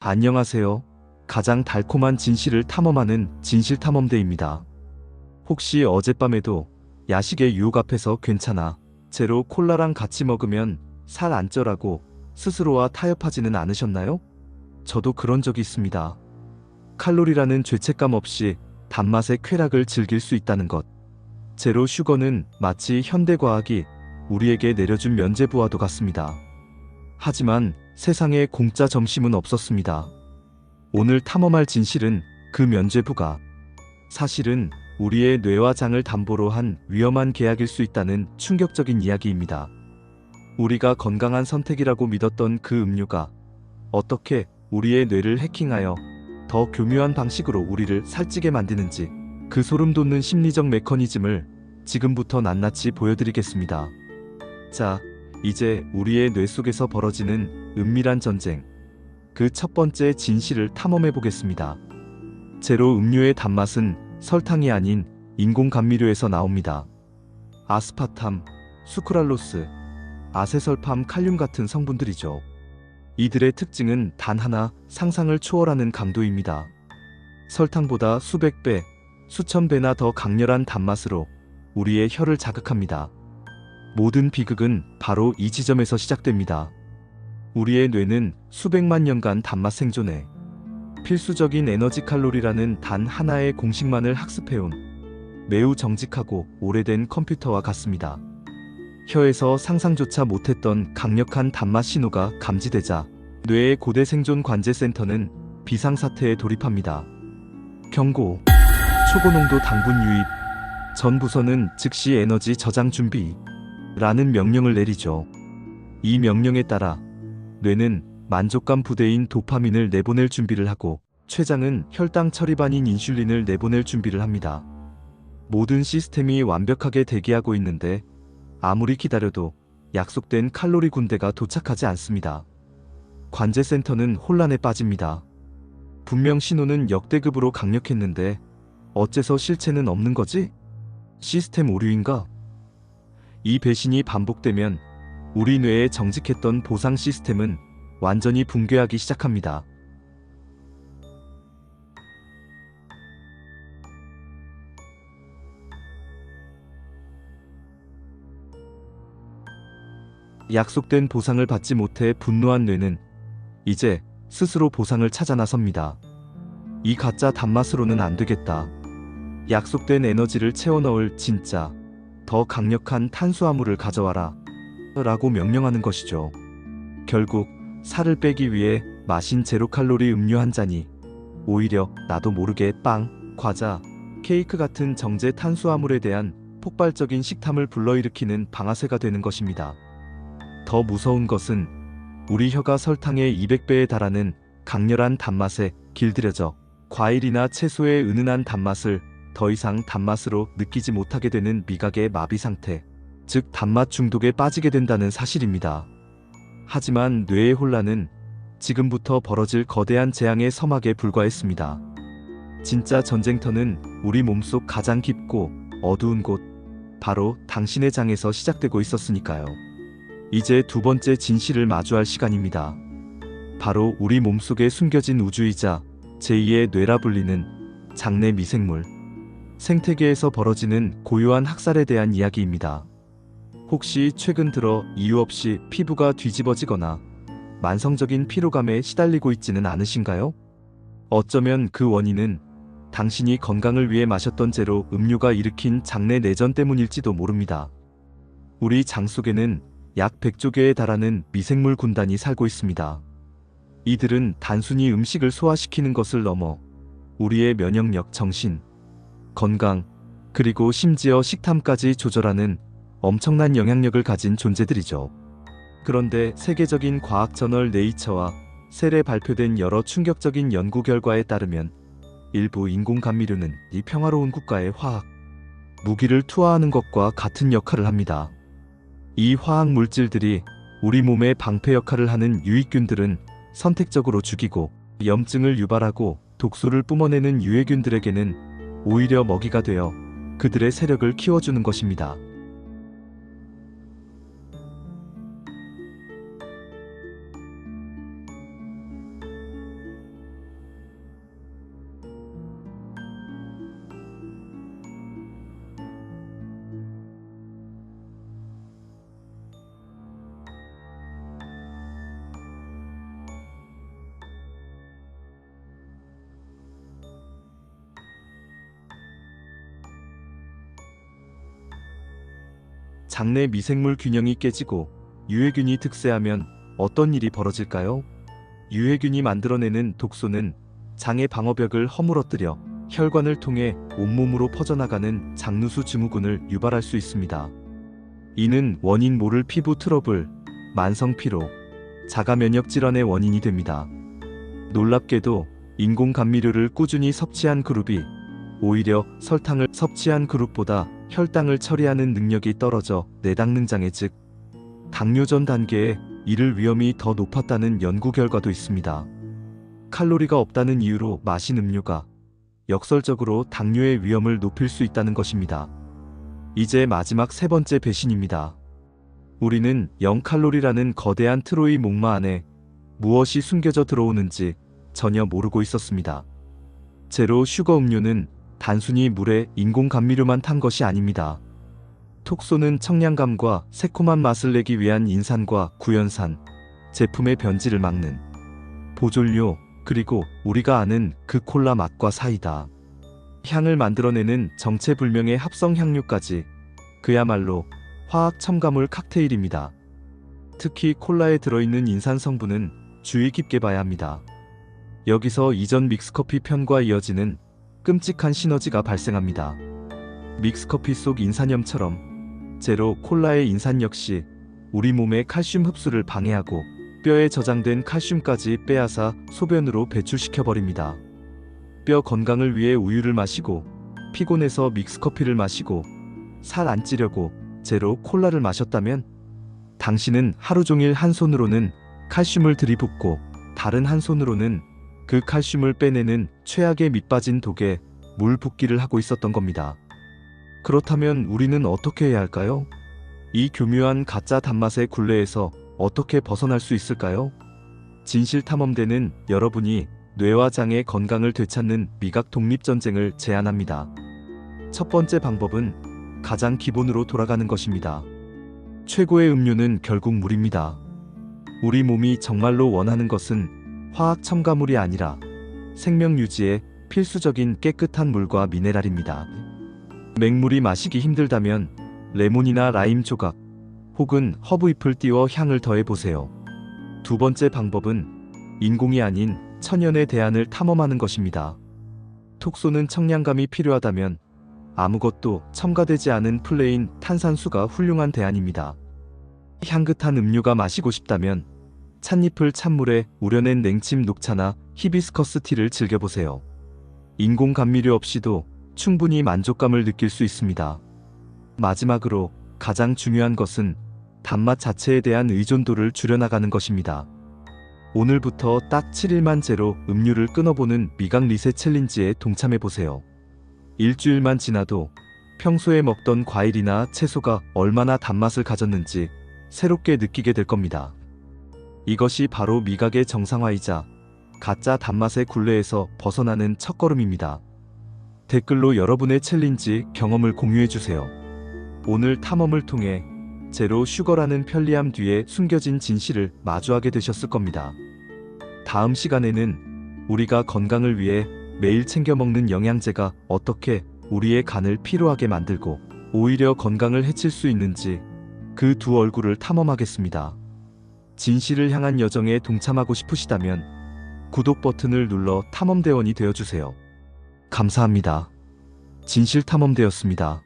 안녕하세요. 가장 달콤한 진실을 탐험하는 진실탐험대입니다. 혹시 어젯밤에도 야식의 유혹 앞에서 괜찮아, 제로 콜라랑 같이 먹으면 살 안 쪄라고 스스로와 타협하지는 않으셨나요? 저도 그런 적이 있습니다. 칼로리라는 죄책감 없이 단맛의 쾌락을 즐길 수 있다는 것. 제로 슈거는 마치 현대과학이 우리에게 내려준 면죄부와도 같습니다. 하지만 세상에 공짜 점심은 없었습니다. 오늘 탐험할 진실은 그 면죄부가 사실은 우리의 뇌와 장을 담보로 한 위험한 계약일 수 있다는 충격적인 이야기입니다. 우리가 건강한 선택이라고 믿었던 그 음료가 어떻게 우리의 뇌를 해킹하여 더 교묘한 방식으로 우리를 살찌게 만드는지, 그 소름 돋는 심리적 메커니즘을 지금부터 낱낱이 보여드리겠습니다. 자, 이제 우리의 뇌 속에서 벌어지는 은밀한 전쟁, 그 첫 번째 진실을 탐험해 보겠습니다. 제로 음료의 단맛은 설탕이 아닌 인공 감미료에서 나옵니다. 아스파탐, 수크랄로스, 아세설팜, 칼륨 같은 성분들이죠. 이들의 특징은 단 하나, 상상을 초월하는 강도입니다. 설탕보다 수백 배, 수천 배나 더 강렬한 단맛으로 우리의 혀를 자극합니다. 모든 비극은 바로 이 지점에서 시작됩니다. 우리의 뇌는 수백만 년간 단맛 생존에 필수적인 에너지 칼로리라는 단 하나의 공식만을 학습해온 매우 정직하고 오래된 컴퓨터와 같습니다. 혀에서 상상조차 못했던 강력한 단맛 신호가 감지되자 뇌의 고대 생존 관제센터는 비상사태에 돌입합니다. 경고, 초고농도 당분 유입. 전 부서는 즉시 에너지 저장 준비 라는 명령을 내리죠. 이 명령에 따라 뇌는 만족감 부대인 도파민을 내보낼 준비를 하고, 췌장은 혈당 처리반인 인슐린을 내보낼 준비를 합니다. 모든 시스템이 완벽하게 대기하고 있는데 아무리 기다려도 약속된 칼로리 군대가 도착하지 않습니다. 관제센터는 혼란에 빠집니다. 분명 신호는 역대급으로 강력했는데 어째서 실체는 없는 거지? 시스템 오류인가? 이 배신이 반복되면 우리 뇌에 정직했던 보상 시스템은 완전히 붕괴하기 시작합니다. 약속된 보상을 받지 못해 분노한 뇌는 이제 스스로 보상을 찾아 나섭니다. 이 가짜 단맛으로는 안 되겠다. 약속된 에너지를 채워 넣을 진짜 더 강력한 탄수화물을 가져와라 라고 명령하는 것이죠. 결국 살을 빼기 위해 마신 제로칼로리 음료 한 잔이 오히려 나도 모르게 빵, 과자, 케이크 같은 정제 탄수화물에 대한 폭발적인 식탐을 불러일으키는 방아쇠가 되는 것입니다. 더 무서운 것은 우리 혀가 설탕의 200배에 달하는 강렬한 단맛에 길들여져 과일이나 채소의 은은한 단맛을 더 이상 단맛으로 느끼지 못하게 되는 미각의 마비 상태, 즉 단맛 중독에 빠지게 된다는 사실입니다. 하지만 뇌의 혼란은 지금부터 벌어질 거대한 재앙의 서막에 불과했습니다. 진짜 전쟁터는 우리 몸속 가장 깊고 어두운 곳, 바로 당신의 장에서 시작되고 있었으니까요. 이제 두 번째 진실을 마주할 시간입니다. 바로 우리 몸속에 숨겨진 우주이자 제2의 뇌라 불리는 장내 미생물, 생태계에서 벌어지는 고요한 학살에 대한 이야기입니다. 혹시 최근 들어 이유 없이 피부가 뒤집어지거나 만성적인 피로감에 시달리고 있지는 않으신가요? 어쩌면 그 원인은 당신이 건강을 위해 마셨던 제로 음료가 일으킨 장내 내전 때문일지도 모릅니다. 우리 장 속에는 약 100조 개에 달하는 미생물 군단이 살고 있습니다. 이들은 단순히 음식을 소화시키는 것을 넘어 우리의 면역력, 정신, 건강, 그리고 심지어 식탐까지 조절하는 엄청난 영향력을 가진 존재들이죠. 그런데 세계적인 과학 저널 네이처와 셀에 발표된 여러 충격적인 연구 결과에 따르면 일부 인공 감미료는 이 평화로운 국가의 화학 무기를 투하하는 것과 같은 역할을 합니다. 이 화학 물질들이 우리 몸의 방패 역할을 하는 유익균들은 선택적으로 죽이고, 염증을 유발하고 독소를 뿜어내는 유해균들에게는 오히려 먹이가 되어 그들의 세력을 키워주는 것입니다. 장내 미생물 균형이 깨지고 유해균이 득세하면 어떤 일이 벌어질까요? 유해균이 만들어내는 독소는 장의 방어벽을 허물어뜨려 혈관을 통해 온몸으로 퍼져나가는 장누수 증후군을 유발할 수 있습니다. 이는 원인 모를 피부 트러블, 만성 피로, 자가 면역 질환의 원인이 됩니다. 놀랍게도 인공 감미료를 꾸준히 섭취한 그룹이 오히려 설탕을 섭취한 그룹보다 혈당을 처리하는 능력이 떨어져 내당능 장애 즉 당뇨 전 단계에 이를 위험이 더 높았다는 연구 결과도 있습니다. 칼로리가 없다는 이유로 마신 음료가 역설적으로 당뇨의 위험을 높일 수 있다는 것입니다. 이제 마지막 세 번째 배신입니다. 우리는 0칼로리라는 거대한 트로이 목마 안에 무엇이 숨겨져 들어오는지 전혀 모르고 있었습니다. 제로 슈거 음료는 단순히 물에 인공 감미료만 탄 것이 아닙니다. 톡소는 청량감과 새콤한 맛을 내기 위한 인산과 구연산, 제품의 변질을 막는 보존료, 그리고 우리가 아는 그 콜라 맛과 사이다. 향을 만들어내는 정체불명의 합성 향료까지 그야말로 화학 첨가물 칵테일입니다. 특히 콜라에 들어있는 인산 성분은 주의 깊게 봐야 합니다. 여기서 이전 믹스커피 편과 이어지는 끔찍한 시너지가 발생합니다. 믹스커피 속 인산염처럼 제로 콜라의 인산 역시 우리 몸의 칼슘 흡수를 방해하고 뼈에 저장된 칼슘까지 빼앗아 소변으로 배출시켜버립니다. 뼈 건강을 위해 우유를 마시고 피곤해서 믹스커피를 마시고 살 안 찌려고 제로 콜라를 마셨다면 당신은 하루 종일 한 손으로는 칼슘을 들이붓고 다른 한 손으로는 그 칼슘을 빼내는 최악의 밑빠진 독에 물 붓기를 하고 있었던 겁니다. 그렇다면 우리는 어떻게 해야 할까요? 이 교묘한 가짜 단맛의 굴레에서 어떻게 벗어날 수 있을까요? 진실탐험대는 여러분이 뇌와 장의 건강을 되찾는 미각 독립전쟁을 제안합니다. 첫 번째 방법은 가장 기본으로 돌아가는 것입니다. 최고의 음료는 결국 물입니다. 우리 몸이 정말로 원하는 것은 화학 첨가물이 아니라 생명 유지에 필수적인 깨끗한 물과 미네랄입니다. 맹물이 마시기 힘들다면 레몬이나 라임 조각 혹은 허브잎을 띄워 향을 더해보세요. 두 번째 방법은 인공이 아닌 천연의 대안을 탐험하는 것입니다. 톡소는 청량감이 필요하다면 아무것도 첨가되지 않은 플레인 탄산수가 훌륭한 대안입니다. 향긋한 음료가 마시고 싶다면 찻잎을 찬물에 우려낸 냉침 녹차나 히비스커스 티를 즐겨보세요. 인공 감미료 없이도 충분히 만족감을 느낄 수 있습니다. 마지막으로 가장 중요한 것은 단맛 자체에 대한 의존도를 줄여나가는 것입니다. 오늘부터 딱 7일만 제로 음료를 끊어보는 미각 리셋 챌린지에 동참해보세요. 일주일만 지나도 평소에 먹던 과일이나 채소가 얼마나 단맛을 가졌는지 새롭게 느끼게 될 겁니다. 이것이 바로 미각의 정상화이자 가짜 단맛의 굴레에서 벗어나는 첫걸음입니다. 댓글로 여러분의 챌린지 경험을 공유해주세요. 오늘 탐험을 통해 제로 슈거라는 편리함 뒤에 숨겨진 진실을 마주하게 되셨을 겁니다. 다음 시간에는 우리가 건강을 위해 매일 챙겨 먹는 영양제가 어떻게 우리의 간을 피로하게 만들고 오히려 건강을 해칠 수 있는지 그 두 얼굴을 탐험하겠습니다. 진실을 향한 여정에 동참하고 싶으시다면 구독 버튼을 눌러 탐험대원이 되어주세요. 감사합니다. 진실탐험대였습니다.